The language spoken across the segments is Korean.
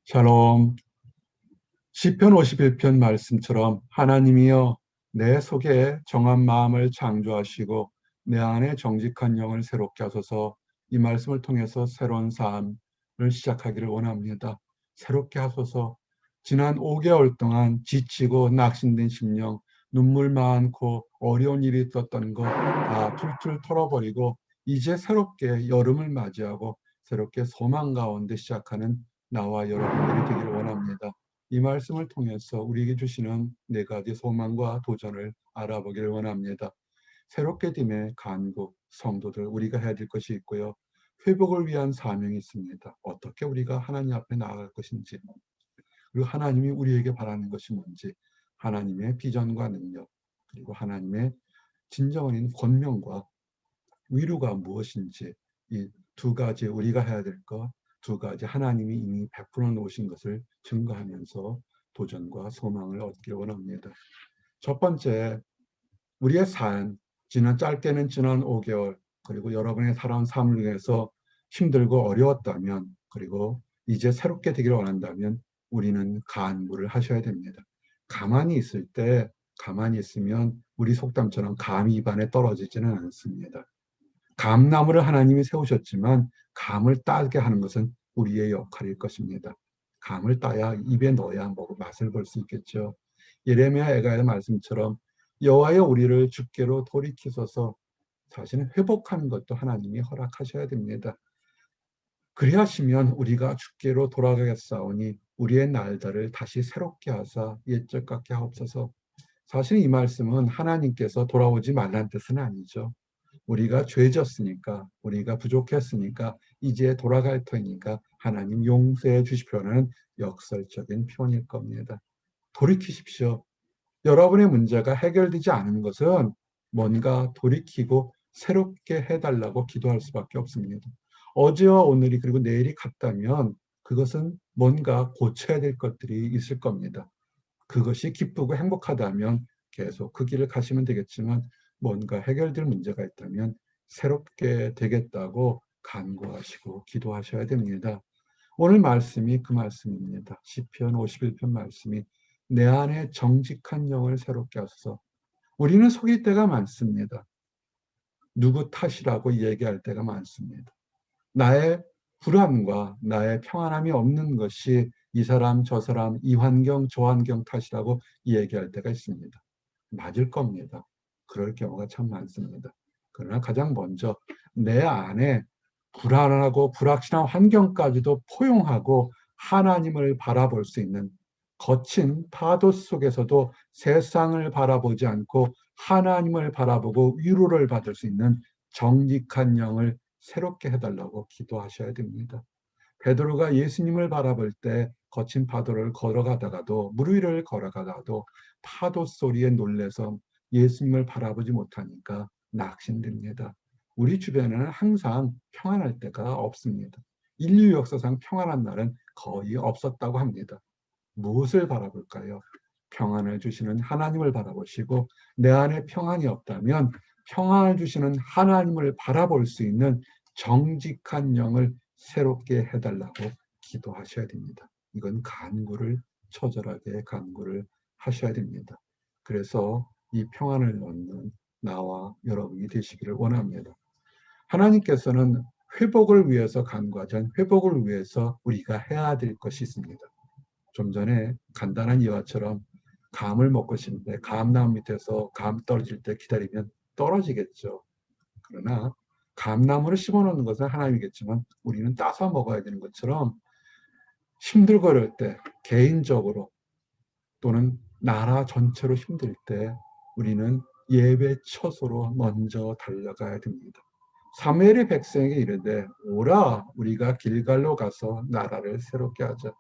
샬롬. 시편 51편 말씀처럼 하나님이여 내 속에 정한 마음을 창조하시고 내 안에 정직한 영을 새롭게 하소서. 이 말씀을 통해서 새로운 삶을 시작하기를 원합니다. 새롭게 하소서. 지난 5개월 동안 지치고 낙심된 심령, 눈물 많고 어려운 일이 있었던 거 다 툴툴 털어버리고 이제 새롭게 여름을 맞이하고 새롭게 소망 가운데 시작하는 나와 여러분들이 되기를 원합니다. 이 말씀을 통해서 우리에게 주시는 네 가지 소망과 도전을 알아보기를 원합니다. 새롭게 됨의 간구, 성도들 우리가 해야 될 것이 있고요. 회복을 위한 사명이 있습니다. 어떻게 우리가 하나님 앞에 나아갈 것인지, 그리고 하나님이 우리에게 바라는 것이 뭔지, 하나님의 비전과 능력, 그리고 하나님의 진정한 권명과 위로가 무엇인지, 이 두 가지 우리가 해야 될 것, 두 가지 하나님이 이미 베풀어 놓으신 것을 증거하면서 도전과 소망을 얻길 원합니다. 첫 번째, 우리의 삶, 짧게는 지난 5개월, 그리고 여러분의 살아온 삶을 위해서 힘들고 어려웠다면, 그리고 이제 새롭게 되기를 원한다면 우리는 간구를 하셔야 됩니다. 가만히 있을 때, 가만히 있으면 우리 속담처럼 감이 입안에 떨어지지는 않습니다. 감나무를 하나님이 세우셨지만 감을 따게 하는 것은 우리의 역할일 것입니다. 감을 따야 입에 넣어야 먹고 맛을 볼 수 있겠죠. 예레미야 에가의 말씀처럼 여호와여 우리를 주께로 돌이키소서. 자신을 회복하는 것도 하나님이 허락하셔야 됩니다. 그리하시면 우리가 주께로 돌아가겠사오니 우리의 날들을 다시 새롭게 하사 옛적 같게 하옵소서. 사실 이 말씀은 하나님께서 돌아오지 말라는 뜻은 아니죠. 우리가 죄졌으니까, 우리가 부족했으니까 이제 돌아갈 터이니까 하나님 용서해 주십시오라는 역설적인 표현일 겁니다. 돌이키십시오. 여러분의 문제가 해결되지 않은 것은 뭔가 돌이키고 새롭게 해달라고 기도할 수밖에 없습니다. 어제와 오늘이 그리고 내일이 같다면 그것은 뭔가 고쳐야 될 것들이 있을 겁니다. 그것이 기쁘고 행복하다면 계속 그 길을 가시면 되겠지만 뭔가 해결될 문제가 있다면 새롭게 되겠다고 간구하시고 기도하셔야 됩니다. 오늘 말씀이 그 말씀입니다. 시편 51편 말씀이 내 안에 정직한 영을 새롭게 하소서. 우리는 속일 때가 많습니다. 누구 탓이라고 얘기할 때가 많습니다. 나의 불안과 나의 평안함이 없는 것이 이 사람 저 사람 이 환경 저 환경 탓이라고 얘기할 때가 있습니다. 맞을 겁니다. 그럴 경우가 참 많습니다. 그러나 가장 먼저 내 안에 불안하고 불확실한 환경까지도 포용하고 하나님을 바라볼 수 있는, 거친 파도 속에서도 세상을 바라보지 않고 하나님을 바라보고 위로를 받을 수 있는 정직한 영을 새롭게 해달라고 기도하셔야 됩니다. 베드로가 예수님을 바라볼 때 거친 파도를 걸어가다가도, 물 위를 걸어가다가도 파도 소리에 놀래서 예수님을 바라보지 못하니까 낙심됩니다. 우리 주변에는 항상 평안할 때가 없습니다. 인류 역사상 평안한 날은 거의 없었다고 합니다. 무엇을 바라볼까요? 평안을 주시는 하나님을 바라보시고, 내 안에 평안이 없다면 평안을 주시는 하나님을 바라볼 수 있는 정직한 영을 새롭게 해달라고 기도하셔야 됩니다. 이건 간구를, 처절하게 간구를 하셔야 됩니다. 그래서 이 평안을 얻는 나와 여러분이 되시기를 원합니다. 하나님께서는 회복을 위해서 간구하지 않은 회복을 위해서 우리가 해야 될 것이 있습니다. 좀 전에 간단한 이와처럼 감을 먹고 싶은데 감나무 밑에서 감 떨어질 때 기다리면 떨어지겠죠. 그러나 감나무를 심어놓는 것은 하나님이겠지만 우리는 따서 먹어야 되는 것처럼 힘들고 어려울 때, 개인적으로 또는 나라 전체로 힘들 때 우리는 예배 처소로 먼저 달려가야 됩니다. 사무엘의 백성에게 이르되 오라 우리가 길갈로 가서 나라를 새롭게 하자.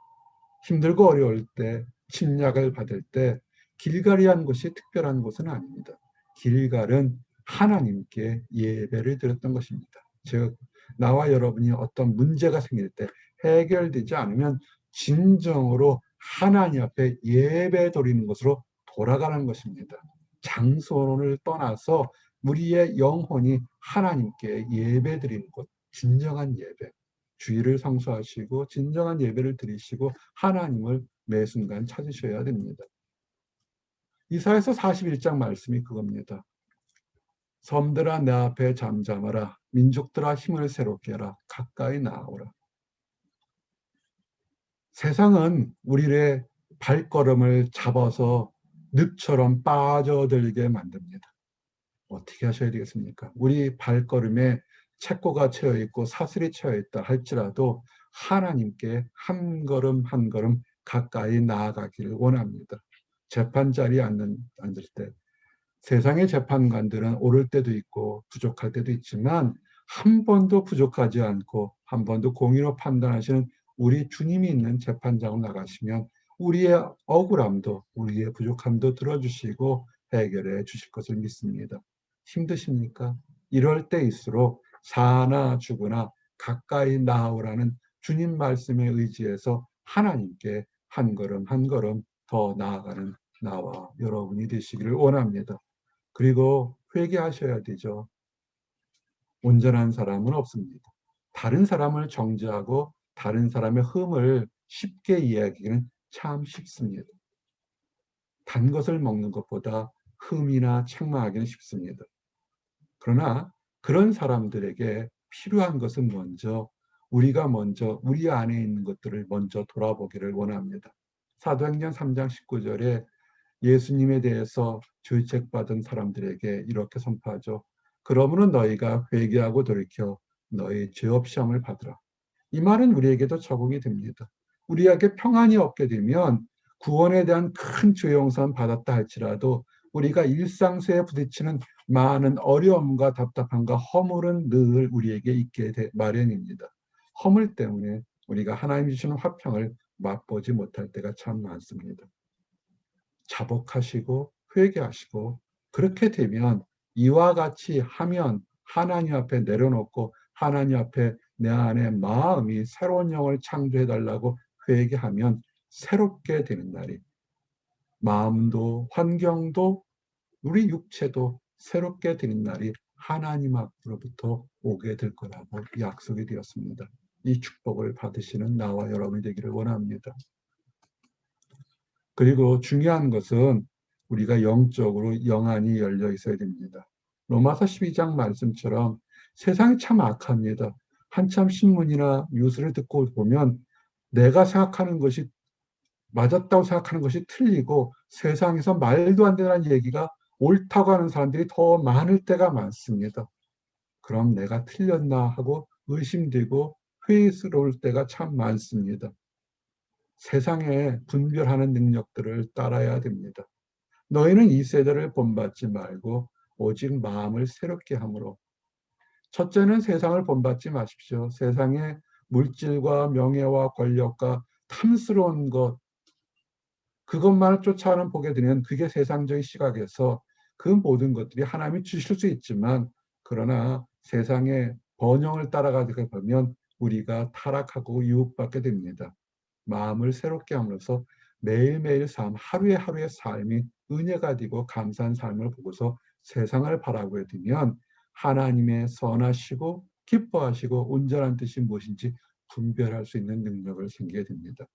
힘들고 어려울 때, 침략을 받을 때 길갈이란 곳이 특별한 곳은 아닙니다. 길갈은 하나님께 예배를 드렸던 것입니다. 즉 나와 여러분이 어떤 문제가 생길 때 해결되지 않으면 진정으로 하나님 앞에 예배 드리는 것으로 돌아가는 것입니다. 장소를 떠나서 우리의 영혼이 하나님께 예배 드리는 것, 진정한 예배. 주의를 성수하시고 진정한 예배를 드리시고 하나님을 매 순간 찾으셔야 됩니다. 이사야서 41장 말씀이 그겁니다. 섬들아 내 앞에 잠잠하라. 민족들아 힘을 새롭게 하라. 가까이 나아오라. 세상은 우리의 발걸음을 잡아서 늪처럼 빠져들게 만듭니다. 어떻게 하셔야 되겠습니까? 우리 발걸음에 책고가 채여 있고 사슬이 채여 있다 할지라도 하나님께 한 걸음 한 걸음 가까이 나아가기를 원합니다. 재판 자리에 앉을 때 세상의 재판관들은 옳을 때도 있고 부족할 때도 있지만 한 번도 부족하지 않고 한 번도 공의로 판단하시는 우리 주님이 있는 재판장으로 나가시면 우리의 억울함도 우리의 부족함도 들어주시고 해결해 주실 것을 믿습니다. 힘드십니까? 이럴 때일수록 사나 죽으나 가까이 나아오라는 주님 말씀에 의지해서 하나님께 한 걸음 한 걸음 더 나아가는 나와 여러분이 되시기를 원합니다. 그리고 회개하셔야 되죠. 온전한 사람은 없습니다. 다른 사람을 정죄하고 다른 사람의 흠을 쉽게 이야기하기는 참 쉽습니다. 단 것을 먹는 것보다 흠이나 책망하기는 쉽습니다. 그러나 그런 사람들에게 필요한 것은 우리가 먼저 우리 안에 있는 것들을 먼저 돌아보기를 원합니다. 사도행전 3장 19절에 예수님에 대해서 죄책받은 사람들에게 이렇게 선포하죠. 그러므로 너희가 회개하고 돌이켜 너희 죄 없이 함을 받으라. 이 말은 우리에게도 적용이 됩니다. 우리에게 평안이 없게 되면 구원에 대한 큰 죄 용서는 받았다 할지라도 우리가 일상생에 부딪히는 많은 어려움과 답답함과 허물은 늘 우리에게 있게 마련입니다. 허물 때문에 우리가 하나님 주시는 화평을 맛보지 못할 때가 참 많습니다. 자복하시고 회개하시고 그렇게 되면 이와 같이 하면 하나님 앞에 내려놓고 하나님 앞에 내 안에 마음이 새로운 영을 창조해달라고 회개하면 새롭게 되는 날이 마음도 환경도 우리 육체도 새롭게 되는 날이 하나님 앞으로부터 오게 될 거라고 약속이 되었습니다. 이 축복을 받으시는 나와 여러분이 되기를 원합니다. 그리고 중요한 것은 우리가 영적으로 영안이 열려 있어야 됩니다. 로마서 12장 말씀처럼 세상이 참 악합니다. 한참 신문이나 뉴스를 듣고 보면 내가 생각하는 것이 맞았다고 생각하는 것이 틀리고 세상에서 말도 안 되는 얘기가 옳다고 하는 사람들이 더 많을 때가 많습니다. 그럼 내가 틀렸나 하고 의심되고 회의스러울 때가 참 많습니다. 세상에 분별하는 능력들을 따라야 됩니다. 너희는 이 세대를 본받지 말고 오직 마음을 새롭게 함으로. 첫째는 세상을 본받지 마십시오. 세상의 물질과 명예와 권력과 탐스러운 것, 그것만을 쫓아가는 보게 되면 그게 세상적인 시각에서 그 모든 것들이 하나님이 주실 수 있지만 그러나 세상의 번영을 따라가게 보면 우리가 타락하고 유혹받게 됩니다. 마음을 새롭게 함으로써 매일매일 삶, 하루의 삶이 은혜가 되고 감사한 삶을 보고서 세상을 바라보게 되면 하나님의 선하시고 기뻐하시고 온전한 뜻이 무엇인지 분별할 수 있는 능력을 생기게 됩니다.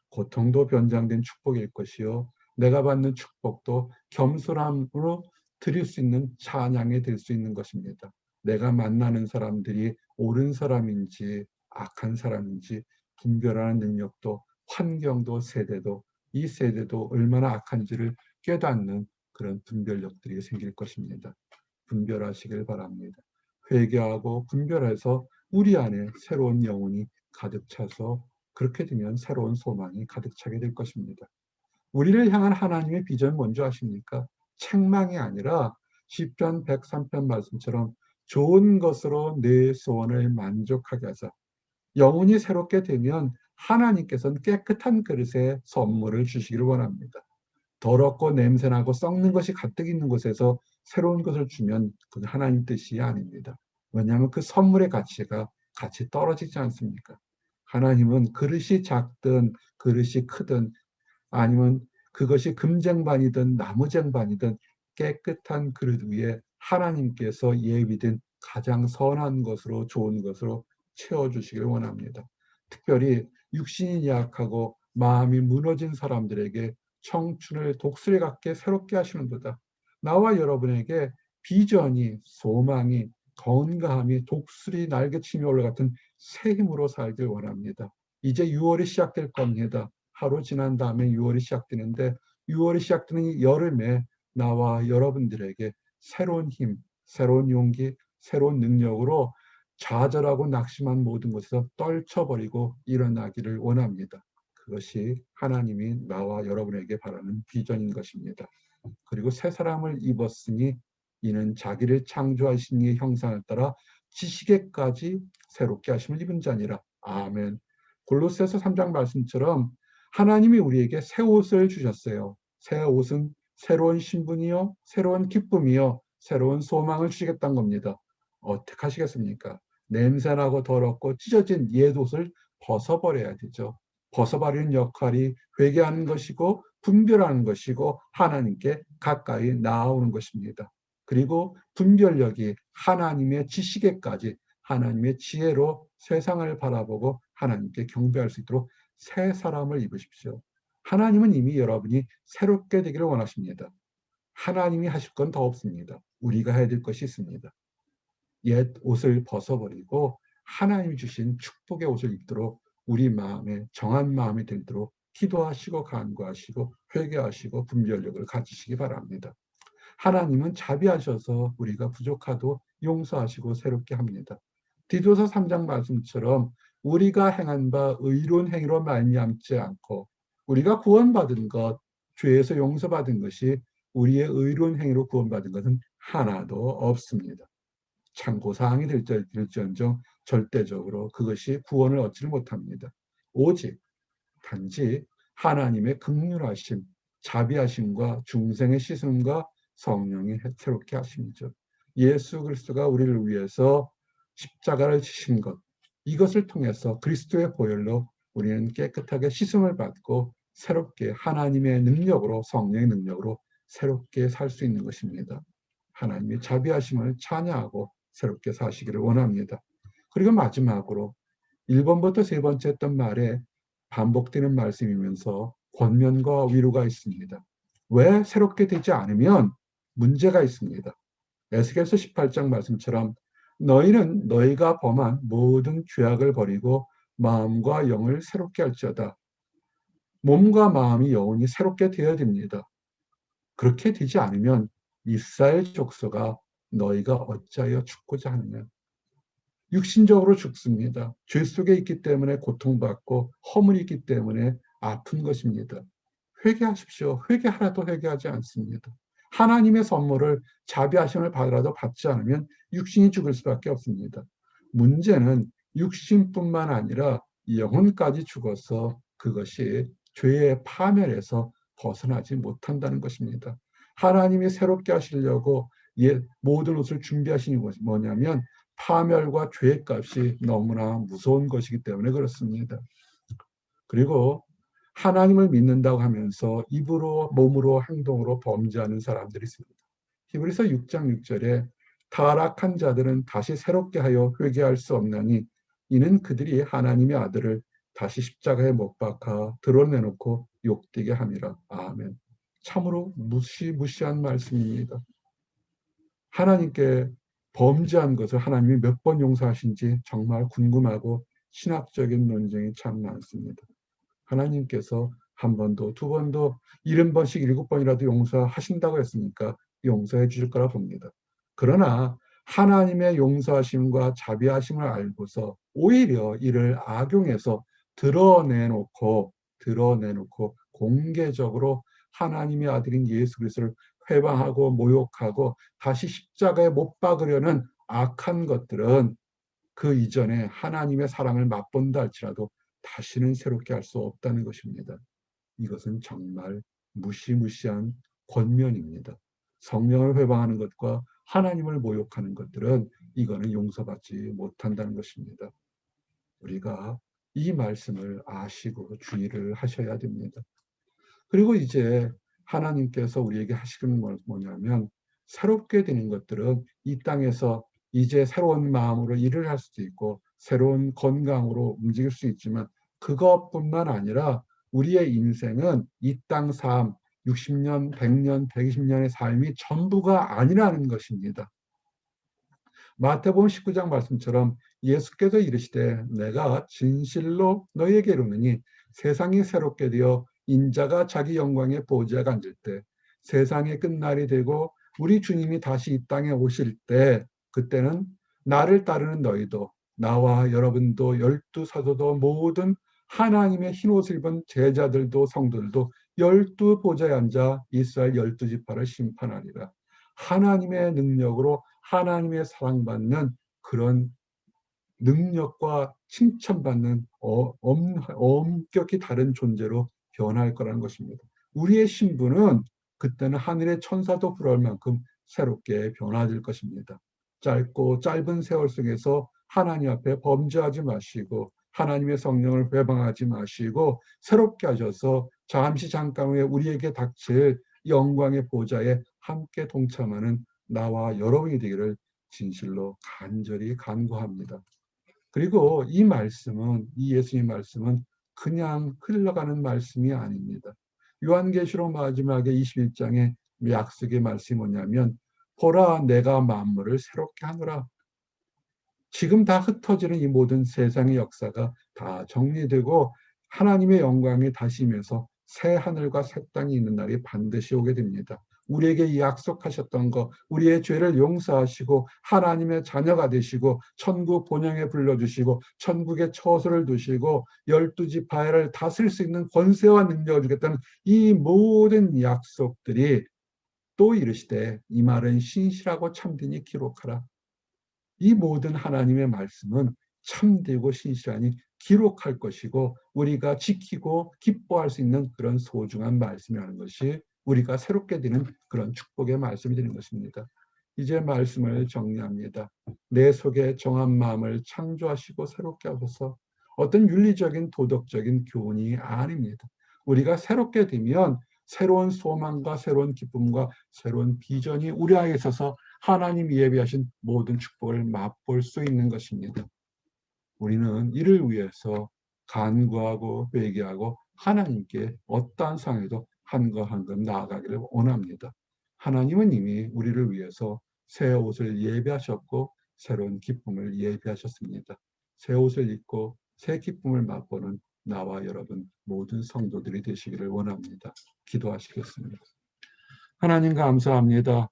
고통도 변장된 축복일 것이요 내가 받는 축복도 겸손함으로 드릴 수 있는 찬양이 될 수 있는 것입니다. 내가 만나는 사람들이 옳은 사람인지 악한 사람인지 분별하는 능력도 환경도 세대도 이 세대도 얼마나 악한지를 깨닫는 그런 분별력들이 생길 것입니다. 분별하시길 바랍니다. 회개하고 분별해서 우리 안에 새로운 영혼이 가득 차서 그렇게 되면 새로운 소망이 가득 차게 될 것입니다. 우리를 향한 하나님의 비전 뭔지 아십니까? 책망이 아니라 시편 103편 말씀처럼 좋은 것으로 내 소원을 만족하게 하자. 영혼이 새롭게 되면 하나님께서는 깨끗한 그릇에 선물을 주시기를 원합니다. 더럽고 냄새나고 썩는 것이 가득 있는 곳에서 새로운 것을 주면 그건 하나님 뜻이 아닙니다. 왜냐하면 그 선물의 가치가 같이 떨어지지 않습니까? 하나님은 그릇이 작든 그릇이 크든 아니면 그것이 금쟁반이든 나무쟁반이든 깨끗한 그릇 위에 하나님께서 예비된 가장 선한 것으로 좋은 것으로 채워주시길 원합니다. 특별히 육신이 약하고 마음이 무너진 사람들에게 청춘을 독수리 같게 새롭게 하시는도다. 나와 여러분에게 비전이, 소망이, 건강함이 독수리 날개치며 올라갔던 새 힘으로 살길 원합니다. 이제 6월이 시작될 겁니다. 하루 지난 다음에 6월이 시작되는데 6월이 시작되는 이 여름에 나와 여러분들에게 새로운 힘, 새로운 용기, 새로운 능력으로 좌절하고 낙심한 모든 것에서 떨쳐버리고 일어나기를 원합니다. 그것이 하나님이 나와 여러분에게 바라는 비전인 것입니다. 그리고 새 사람을 입었으니 이는 자기를 창조하신 이의 형상을 따라 지식에까지 새롭게 하심을 입은 자니라. 아멘. 골로새서 3장 말씀처럼 하나님이 우리에게 새 옷을 주셨어요. 새 옷은 새로운 신분이요, 새로운 기쁨이요, 새로운 소망을 주시겠다는 겁니다. 어떻게 하시겠습니까? 냄새나고 더럽고 찢어진 옛 옷을 벗어버려야 되죠. 벗어버리는 역할이 회개하는 것이고 분별하는 것이고 하나님께 가까이 나아오는 것입니다. 그리고 분별력이 하나님의 지식에까지 하나님의 지혜로 세상을 바라보고 하나님께 경배할 수 있도록 새 사람을 입으십시오. 하나님은 이미 여러분이 새롭게 되기를 원하십니다. 하나님이 하실 건 더 없습니다. 우리가 해야 될 것이 있습니다. 옛 옷을 벗어버리고 하나님이 주신 축복의 옷을 입도록 우리 마음에 정한 마음이 들도록 기도하시고 간구하시고 회개하시고 분별력을 가지시기 바랍니다. 하나님은 자비하셔서 우리가 부족하도 용서하시고 새롭게 합니다. 디도서 3장 말씀처럼 우리가 행한 바 의로운 행위로 말미암지 않고 우리가 구원받은 것, 죄에서 용서받은 것이 우리의 의로운 행위로 구원받은 것은 하나도 없습니다. 참고사항이 될지언정 절대적으로 그것이 구원을 얻지를 못합니다. 오직 단지 하나님의 긍휼하심, 자비하심과 중생의 씻음과 성령이 새롭게 하심이죠. 예수 그리스도가 우리를 위해서 십자가를 지신 것, 이것을 통해서 그리스도의 보혈로 우리는 깨끗하게 씻음을 받고 새롭게 하나님의 능력으로, 성령의 능력으로 새롭게 살 수 있는 것입니다. 하나님의 자비하심을 찬양하고 새롭게 사시기를 원합니다. 그리고 마지막으로 1번부터 3번째 했던 말에 반복되는 말씀이면서 권면과 위로가 있습니다. 왜 새롭게 되지 않으면 문제가 있습니다. 에스겔서 18장 말씀처럼 너희는 너희가 범한 모든 죄악을 버리고 마음과 영을 새롭게 할지어다. 몸과 마음이 영혼이 새롭게 되어야 됩니다. 그렇게 되지 않으면 이스라엘 족속아 너희가 어찌하여 죽고자 하느냐. 육신적으로 죽습니다. 죄 속에 있기 때문에 고통받고 허물이 있기 때문에 아픈 것입니다. 회개하십시오. 회개 하나도 회개하지 않습니다. 하나님의 선물을 자비하심을 받으라도 받지 않으면 육신이 죽을 수밖에 없습니다. 문제는 육신뿐만 아니라 영혼까지 죽어서 그것이 죄의 파멸에서 벗어나지 못한다는 것입니다. 하나님이 새롭게 하시려고 모든 옷을 준비하시는 것이 뭐냐면 파멸과 죄의 값이 너무나 무서운 것이기 때문에 그렇습니다. 그리고 하나님을 믿는다고 하면서 입으로, 몸으로, 행동으로 범죄하는 사람들이 있습니다. 히브리서 6장 6절에 타락한 자들은 다시 새롭게 하여 회개할 수 없나니 이는 그들이 하나님의 아들을 다시 십자가에 못 박아 드러내놓고 욕되게 함이라. 아멘. 참으로 무시무시한 말씀입니다. 하나님께 범죄한 것을 하나님이 몇 번 용서하신지 정말 궁금하고 신학적인 논쟁이 참 많습니다. 하나님께서 한 번도, 두 번도, 70번씩 7번이라도 용서하신다고 했으니까 용서해 주실 거라 봅니다. 그러나 하나님의 용서하심과 자비하심을 알고서 오히려 이를 악용해서 드러내놓고 공개적으로 하나님의 아들인 예수 그리스도를 회방하고 모욕하고 다시 십자가에 못 박으려는 악한 것들은 그 이전에 하나님의 사랑을 맛본다 할지라도 다시는 새롭게 할 수 없다는 것입니다. 이것은 정말 무시무시한 권면입니다. 성령을 회방하는 것과 하나님을 모욕하는 것들은 이거는 용서받지 못한다는 것입니다. 우리가 이 말씀을 아시고 주의를 하셔야 됩니다. 그리고 이제 하나님께서 우리에게 하시는 건 뭐냐면 새롭게 되는 것들은 이 땅에서 이제 새로운 마음으로 일을 할 수도 있고 새로운 건강으로 움직일 수 있지만 그것뿐만 아니라 우리의 인생은 이 땅 삶, 60년, 100년, 120년의 삶이 전부가 아니라는 것입니다. 마태복음 19장 말씀처럼 예수께서 이르시되 내가 진실로 너희에게 이르노니 세상이 새롭게 되어 인자가 자기 영광의 보좌에 앉을 때 세상의 끝날이 되고 우리 주님이 다시 이 땅에 오실 때 그때는 나를 따르는 너희도 나와 여러분도 열두 사도도 모든 하나님의 흰옷을 입은 제자들도 성도들도 열두 보좌에 앉아 이스라엘 열두 지파를 심판하리라. 하나님의 능력으로 하나님의 사랑받는 그런 능력과 칭찬받는 엄격히 다른 존재로 변할 거라는 것입니다. 우리의 신분은 그때는 하늘의 천사도 부러울 만큼 새롭게 변화될 것입니다. 짧고 짧은 세월 속에서 하나님 앞에 범죄하지 마시고 하나님의 성령을 회방하지 마시고 새롭게 하셔서 잠시 잠깐 후에 우리에게 닥칠 영광의 보좌에 함께 동참하는 나와 여러분이 되기를 진실로 간절히 간구합니다. 그리고 이 말씀은, 이 예수님 말씀은 그냥 흘러가는 말씀이 아닙니다. 요한계시록 마지막에 21장의 약속의 말씀이 뭐냐면 보라 내가 만물을 새롭게 하노라. 지금 다 흩어지는 이 모든 세상의 역사가 다 정리되고 하나님의 영광이 다시 임해서 새 하늘과 새 땅이 있는 날이 반드시 오게 됩니다. 우리에게 약속하셨던 것, 우리의 죄를 용서하시고 하나님의 자녀가 되시고 천국 본향에 불러주시고 천국의 처소를 두시고 12지파를 다스릴 수 있는 권세와 능력을 주겠다는 이 모든 약속들이 또 이르시되 이 말은 신실하고 참되니 기록하라. 이 모든 하나님의 말씀은 참되고 신실하니 기록할 것이고 우리가 지키고 기뻐할 수 있는 그런 소중한 말씀이라는 것이 우리가 새롭게 되는 그런 축복의 말씀이 되는 것입니다. 이제 말씀을 정리합니다. 내 속에 정한 마음을 창조하시고 새롭게 하소서. 어떤 윤리적인 도덕적인 교훈이 아닙니다. 우리가 새롭게 되면 새로운 소망과 새로운 기쁨과 새로운 비전이 우리 안에 있어서 하나님이 예비하신 모든 축복을 맛볼 수 있는 것입니다. 우리는 이를 위해서 간구하고 회개하고 하나님께 어떠한 상황에도 한 걸음 한 걸음 나아가기를 원합니다. 하나님은 이미 우리를 위해서 새 옷을 예비하셨고 새로운 기쁨을 예비하셨습니다. 새 옷을 입고 새 기쁨을 맛보는 나와 여러분 모든 성도들이 되시기를 원합니다. 기도하시겠습니다. 하나님 감사합니다.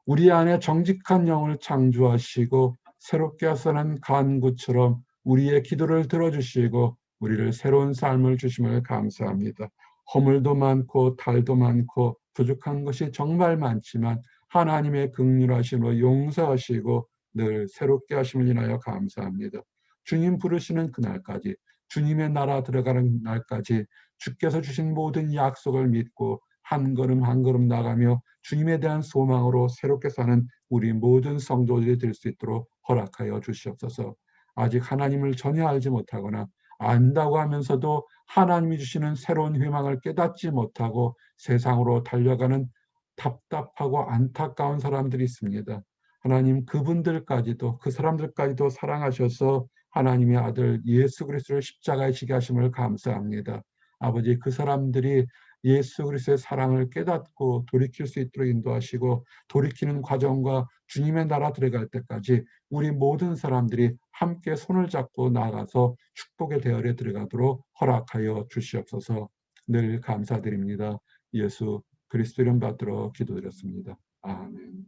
우리 안에 정직한 영을 창조하시고 새롭게 하사는 간구처럼 우리의 기도를 들어주시고 우리를 새로운 삶을 주심을 감사합니다. 허물도 많고 탈도 많고 부족한 것이 정말 많지만 하나님의 긍휼하심으로 용서하시고 늘 새롭게 하심을 인하여 감사합니다. 주님 부르시는 그날까지 주님의 나라 들어가는 날까지 주께서 주신 모든 약속을 믿고 한 걸음 한 걸음 나가며 주님에 대한 소망으로 새롭게 사는 우리 모든 성도들이 될 수 있도록 허락하여 주시옵소서. 아직 하나님을 전혀 알지 못하거나 안다고 하면서도 하나님이 주시는 새로운 희망을 깨닫지 못하고 세상으로 달려가는 답답하고 안타까운 사람들이 있습니다. 하나님 그분들까지도 그 사람들까지도 사랑하셔서 하나님의 아들 예수 그리스도를 십자가에 지게 하심을 감사합니다. 아버지 그 사람들이 예수 그리스도의 사랑을 깨닫고 돌이킬 수 있도록 인도하시고 돌이키는 과정과 주님의 나라 들어갈 때까지 우리 모든 사람들이 함께 손을 잡고 나아가서 축복의 대열에 들어가도록 허락하여 주시옵소서. 늘 감사드립니다. 예수 그리스도 이름 받들어 기도드렸습니다. 아멘.